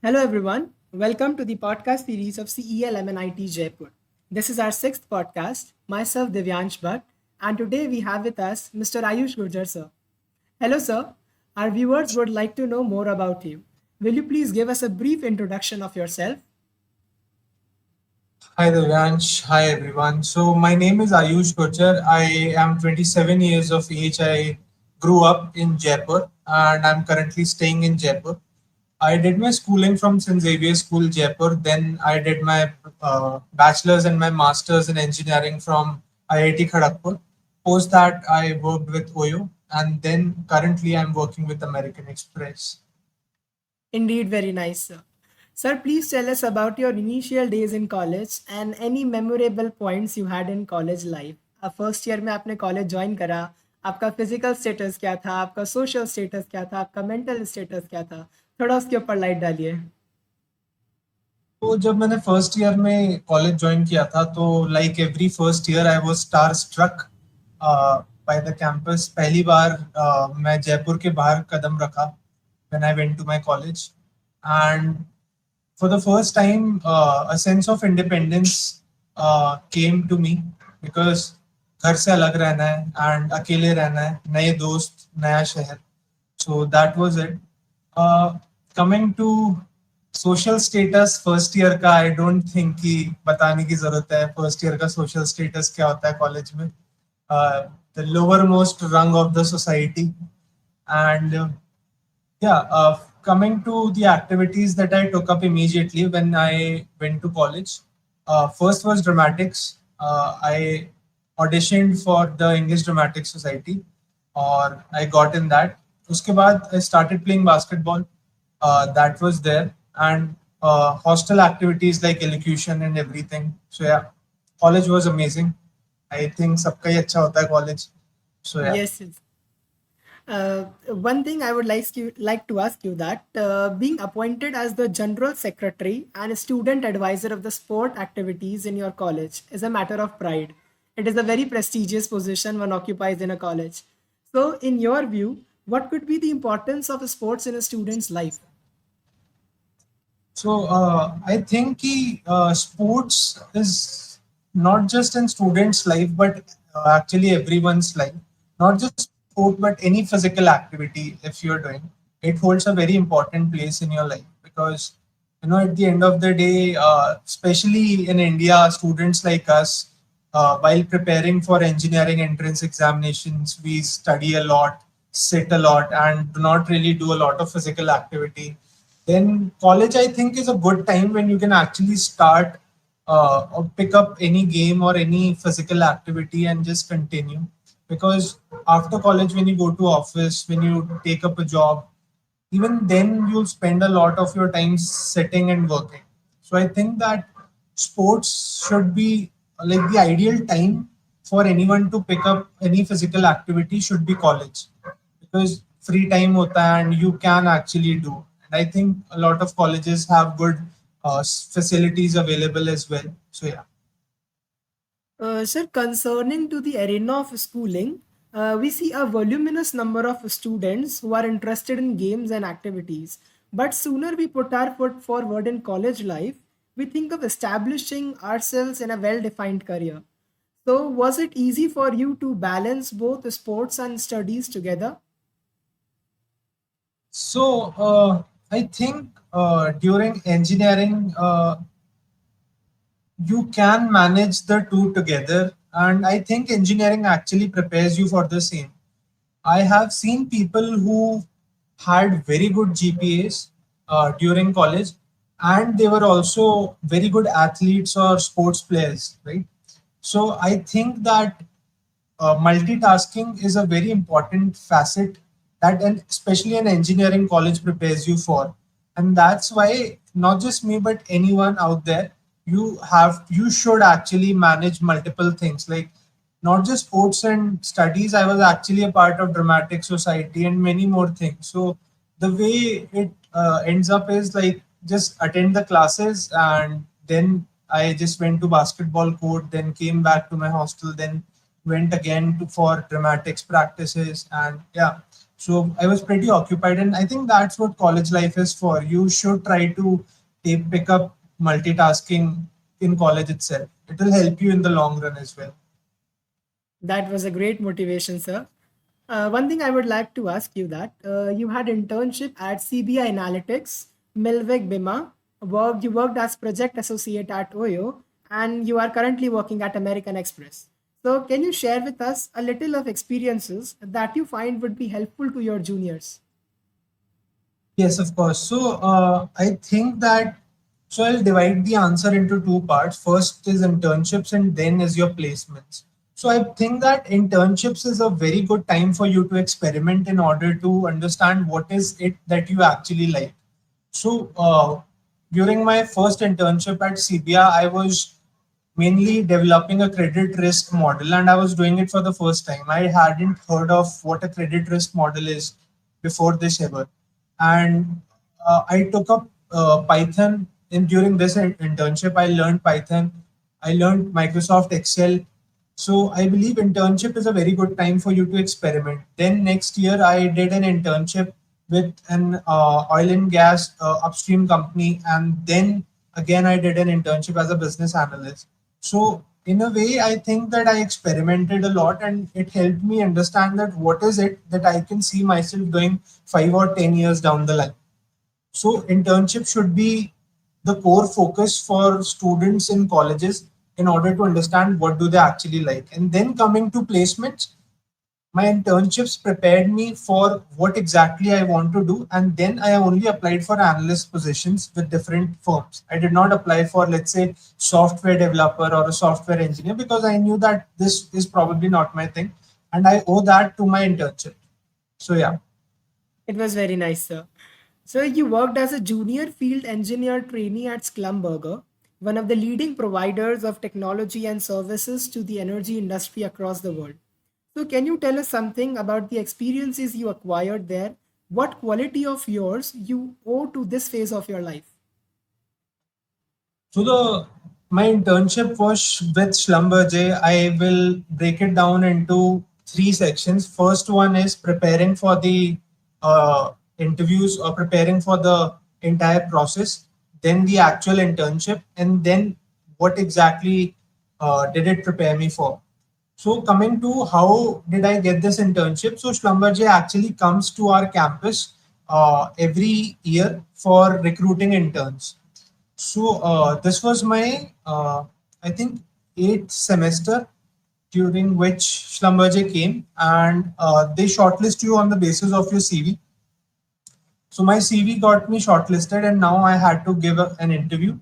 Hello, everyone. Welcome to the podcast series of CEL MNIT Jaipur. This is our sixth podcast. Myself, Divyansh Bhatt, and today we have with us Mr. Ayush Gurjar, sir. Hello, sir. Our viewers would like to know more about you. Will you please give us a brief introduction of yourself? Hi Divyansh, hi everyone. So my name is Ayush Gurjar. I am 27 years of age. I grew up in Jaipur and I'm currently staying in Jaipur. I did my schooling from St. Xavier School, Jaipur. Then I did my bachelor's and my master's in engineering from IIT Kharagpur. Post that, I worked with OYO and then currently I'm working with American Express. Indeed, very nice, sir. Sir, please tell us about your initial days in college and any memorable points you had in college life. First year में आपने college join करा, आपका physical status क्या था, आपका social status क्या था, आपका मेंटल स्टेटस क्या था, थोड़ा उसके ऊपर लाइट डालिए. तो जब मैंने फर्स्ट ईयर में कॉलेज ज्वाइन किया था तो like every first year I was star struck by the campus. पहली बार मैं जयपुर के बाहर कदम रखा when I went to my college and for the first time a sense of independence came to me because घर से अलग रहना है एंड अकेले रहना है, नए दोस्त, नया शहर. So that was it. Coming to social status first year का, आई डोंट थिंक कि बताने की जरूरत है फर्स्ट ईयर का सोशल स्टेटस क्या होता है कॉलेज में. The lower most rung of the society and coming to the activities that I took up immediately when I went to college. First was dramatics. I auditioned for the English Dramatic Society और I got in that. उसके बाद I started playing basketball. That was there and hostel activities like elocution and everything. So yeah, college was amazing. I think सबका ही अच्छा होता है college. So yeah. Yes, yes. One thing I would like to ask you that being appointed as the general secretary and student advisor of the sport activities in your college is a matter of pride. It is a very prestigious position one occupies in a college. So, in your view, what could be the importance of sports in a student's life? So I think sports is not just in students' life, but actually everyone's life. Not just sport, but any physical activity. If you're doing, it holds a very important place in your life because at the end of the day, especially in India, students like us, while preparing for engineering entrance examinations, we study a lot, sit a lot, and do not really do a lot of physical activity. Then college, I think, is a good time when you can actually start or pick up any game or any physical activity and just continue. Because after college, when you go to office, when you take up a job, even then you'll spend a lot of your time sitting and working. So I think that sports should be like the ideal time for anyone to pick up any physical activity should be college because free time hota hai and you can actually do. And I think a lot of colleges have good facilities available as well. So yeah. Sir, concerning to the arena of schooling, we see a voluminous number of students who are interested in games and activities. But sooner we put our foot forward in college life, we think of establishing ourselves in a well defined career. So, was it easy for you to balance both sports and studies together? So I think during engineering, you can manage the two together. And I think engineering actually prepares you for the same. I have seen people who had very good GPAs during college, and they were also very good athletes or sports players, right? So I think that multitasking is a very important facet that, and especially an engineering college prepares you for. And that's why not just me, but anyone out there, you should actually manage multiple things like not just sports and studies. I was actually a part of dramatic society and many more things. So the way it ends up is like just attend the classes and then I just went to basketball court, then came back to my hostel, then went again for dramatics practices and yeah. So I was pretty occupied, and I think that's what college life is for. You should try to pick up multitasking in college itself. It will help you in the long run as well. That was a great motivation, sir. One thing I would like to ask you that you had internship at SIBIA Analytics, MILVIK BIMA, you worked as project associate at OYO, and you are currently working at American Express. So, can you share with us a little of experiences that you find would be helpful to your juniors? Yes, of course. So I think that so I'll divide the answer into two parts. First is internships, and then is your placements. So I think that internships is a very good time for you to experiment in order to understand what is it that you actually like. So during my first internship at CBA, I was mainly developing a credit risk model, and I was doing it for the first time. I hadn't heard of what a credit risk model is before this ever. And I took up Python in during this internship. I learned Python. I learned Microsoft Excel. So I believe internship is a very good time for you to experiment. Then next year I did an internship with an oil and gas upstream company, and then again I did an internship as a business analyst. So in a way, I think that I experimented a lot, and it helped me understand that what is it that I can see myself doing 5 or 10 years down the line. So internship should be the core focus for students in colleges in order to understand what do they actually like. And then coming to placements, my internships prepared me for what exactly I want to do. And then I only applied for analyst positions with different firms. I did not apply for, let's say, software developer or a software engineer because I knew that this is probably not my thing. And I owe that to my internship. So, yeah. It was very nice, sir. So, you worked as a junior field engineer trainee at Schlumberger, one of the leading providers of technology and services to the energy industry across the world. So, can you tell us something about the experiences you acquired there? What quality of yours you owe to this phase of your life? So the my internship was with Schlumberger. I will break it down into three sections. First one is preparing for the interviews or preparing for the entire process. Then the actual internship, and then what exactly did it prepare me for? So coming to how did I get this internship? So Schlumberger actually comes to our campus every year for recruiting interns. So this was my, I think, eighth semester during which Schlumberger came, and they shortlist you on the basis of your CV. So my CV got me shortlisted, and now I had to give an interview.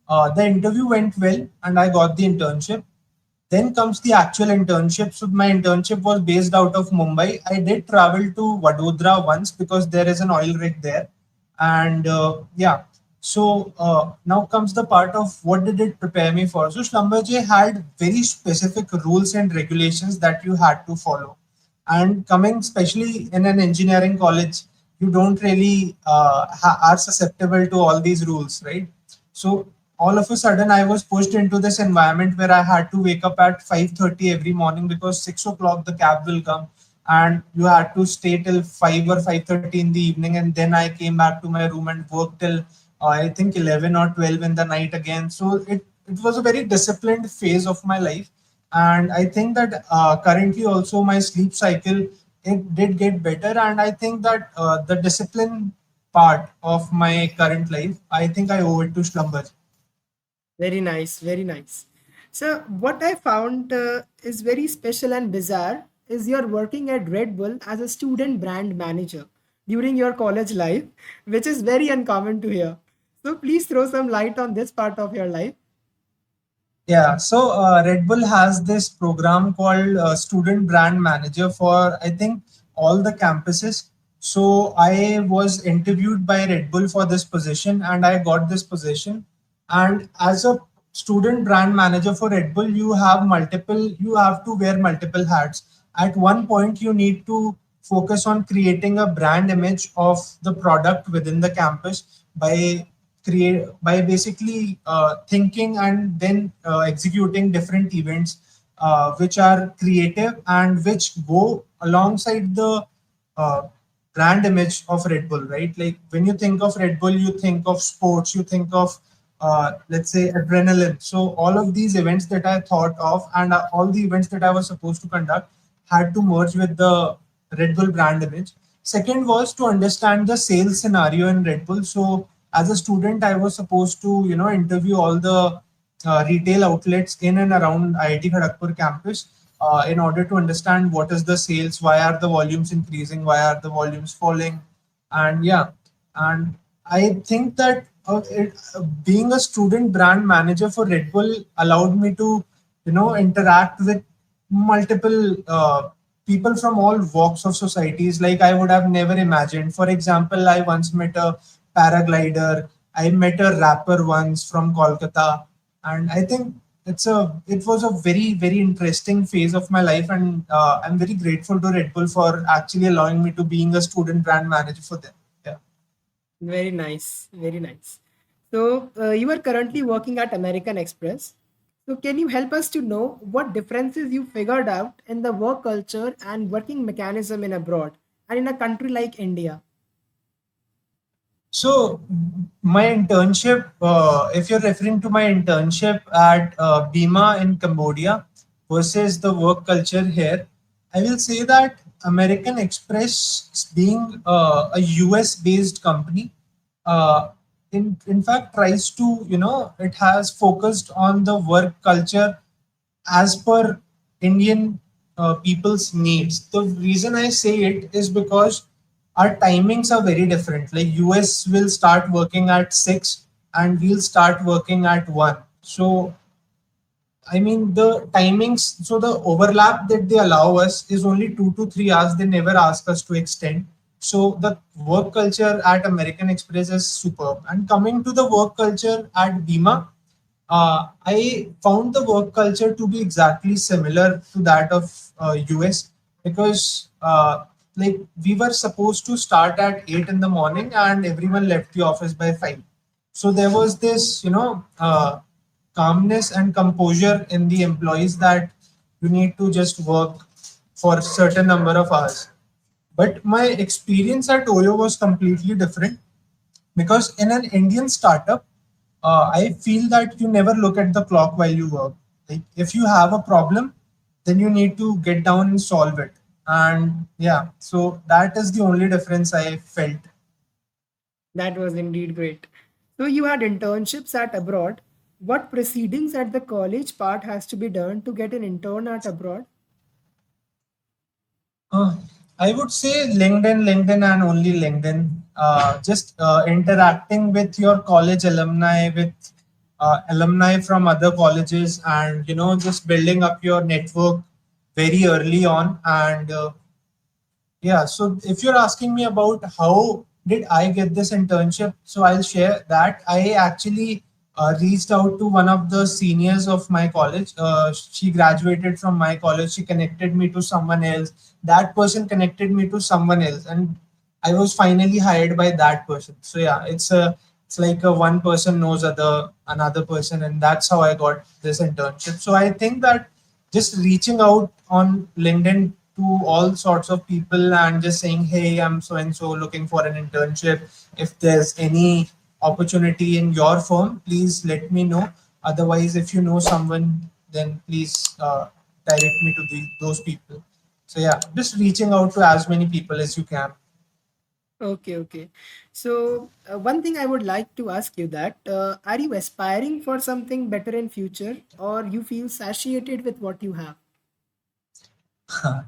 The interview went well, and I got the internship. Then comes the actual internship. So my internship was based out of Mumbai. I did travel to Vadodara once because there is an oil rig there, and yeah. So now comes the part of what did it prepare me for. So Schlumberger had very specific rules and regulations that you had to follow, and coming especially in an engineering college, you don't really are susceptible to all these rules, right? So all of a sudden I was pushed into this environment where I had to wake up at 5:30 every morning because 6 o'clock the cab will come, and you had to stay till 5 or 5:30 in the evening, and then I came back to my room and worked till I think 11 or 12 in the night again. So it was a very disciplined phase of my life, and I think that currently also my sleep cycle, it did get better, and I think that the discipline part of my current life, I think I owe it to slumber. Very nice, very nice. So, what I found is very special and bizarre is you're working at Red Bull as a student brand manager during your college life, which is very uncommon to hear. So, please throw some light on this part of your life. Yeah, so Red Bull has this program called Student Brand Manager for, I think, all the campuses. So I was interviewed by Red Bull for this position, and I got this position. And as a student brand manager for Red Bull, you have to wear multiple hats. At one point, you need to focus on creating a brand image of the product within the campus by basically thinking and then executing different events which are creative and which go alongside the uh, brand image of Red Bull, right? Like when you think of Red Bull, you think of sports, you think of let's say adrenaline. So all of these events that I thought of and all the events that I was supposed to conduct had to merge with the Red Bull brand image. Second was to understand the sales scenario in Red Bull. So as a student, I was supposed to interview all the retail outlets in and around IIT Kharagpur campus in order to understand what is the sales, why are the volumes increasing, why are the volumes falling, and yeah, and I think that being a student brand manager for Red Bull allowed me to interact with multiple people from all walks of societies like I would have never imagined. For example, I once met a paraglider. I met a rapper once from Kolkata, and I think it was a very interesting phase of my life, and I'm very grateful to Red Bull for actually allowing me to being a student brand manager for them. Yeah. Very nice, very nice. So, you are currently working at American Express. So, can you help us to know what differences you figured out in the work culture and working mechanism in abroad and in a country like India? So my internship, if you're referring to my internship at BIMA in Cambodia versus the work culture here, I will say that American Express, being a US based company, uh, in fact tries to, it has focused on the work culture as per Indian people's needs. The reason I say it is because our timings are very different. Like US will start working at 6 and we'll start working at 1. So I mean, the timings, so the overlap that they allow us is only 2 to 3 hours. They never ask us to extend. So the work culture at American Express is superb. And coming to the work culture at Bima, I found the work culture to be exactly similar to that of US because like we were supposed to start at 8 in the morning and everyone left the office by 5. So there was this, calmness and composure in the employees that you need to just work for a certain number of hours. But my experience at OYO was completely different because in an Indian startup, I feel that you never look at the clock while you work. Like if you have a problem, then you need to get down and solve it. And yeah, so that is the only difference I felt. That was indeed great. So, you had internships at abroad. What proceedings at the college part has to be done to get an intern at abroad? Uh, I would say LinkedIn, and only LinkedIn. Just interacting with your college alumni, with alumni from other colleges, and just building up your network very early on. And yeah, so if you're asking me about how did I get this internship, so I'll share that. I actually reached out to one of the seniors of my college. She graduated from my college. She connected me to someone else. That person connected me to someone else, and I was finally hired by that person. So yeah, it's like a one person knows another person, and that's how I got this internship. So I think that just reaching out on LinkedIn to all sorts of people and just saying, hey, I'm so and so looking for an internship. If there's any opportunity in your firm, please let me know. Otherwise, if you know someone, then please direct me to those people. So yeah, just reaching out to as many people as you can. Okay, okay. So, one thing I would like to ask you that are you aspiring for something better in future or you feel satiated with what you have?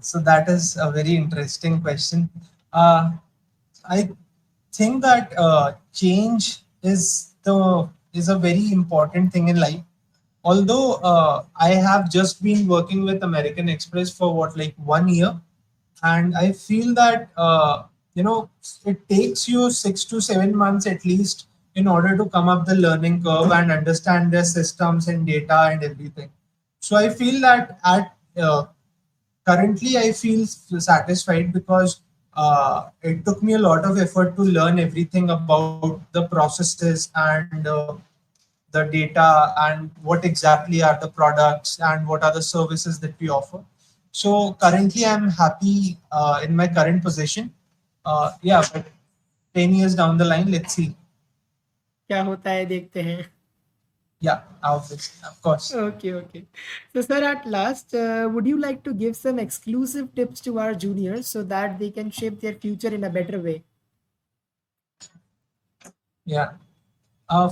So that is a very interesting question. Uh, I think that change is a very important thing in life. Although I have just been working with American Express for what, like 1 year, and I feel that it takes you 6 to 7 months at least in order to come up the learning curve and understand their systems and data and everything. So I feel that at currently I feel satisfied because it took me a lot of effort to learn everything about the processes and the data and what exactly are the products and what are the services that we offer. So currently I'm happy in my current position. Yeah, but 10 years down the line, let's see. क्या होता है देखते हैं. Yeah, obviously, of course. Okay, okay. So, sir, at last, would you like to give some exclusive tips to our juniors so that they can shape their future in a better way? Yeah.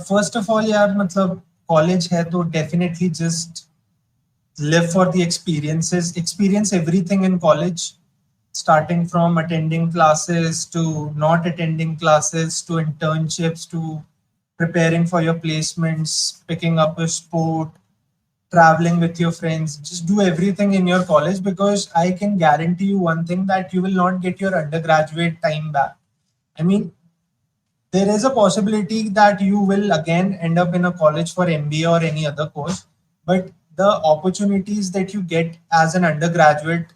First of all, यार मतलब college है तो definitely just live for the experiences, experience everything in college, starting from attending classes to not attending classes to internships to preparing for your placements, picking up a sport, traveling with your friends. Just do everything in your college, because I can guarantee you one thing, that you will not get your undergraduate time back. I mean, there is a possibility that you will again end up in a college for MBA or any other course, but the opportunities that you get as an undergraduate,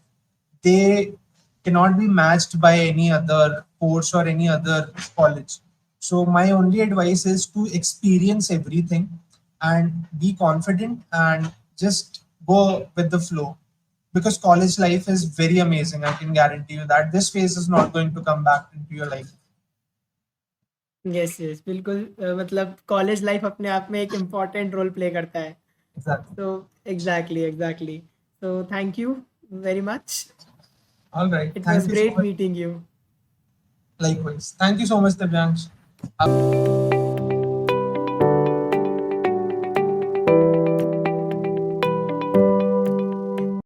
they cannot be matched by any other course or any other college. So my only advice is to experience everything and be confident and just go with the flow, because college life is very amazing. I can guarantee you that this phase is not going to come back into your life. Yes, yes, बिल्कुल. मतलब college life अपने आप में एक important role play करता है. Exactly. So, exactly, exactly. So, thank you very much. All right. It was Thank you so great much. meeting you. Likewise. Thank you so much, Divyansh.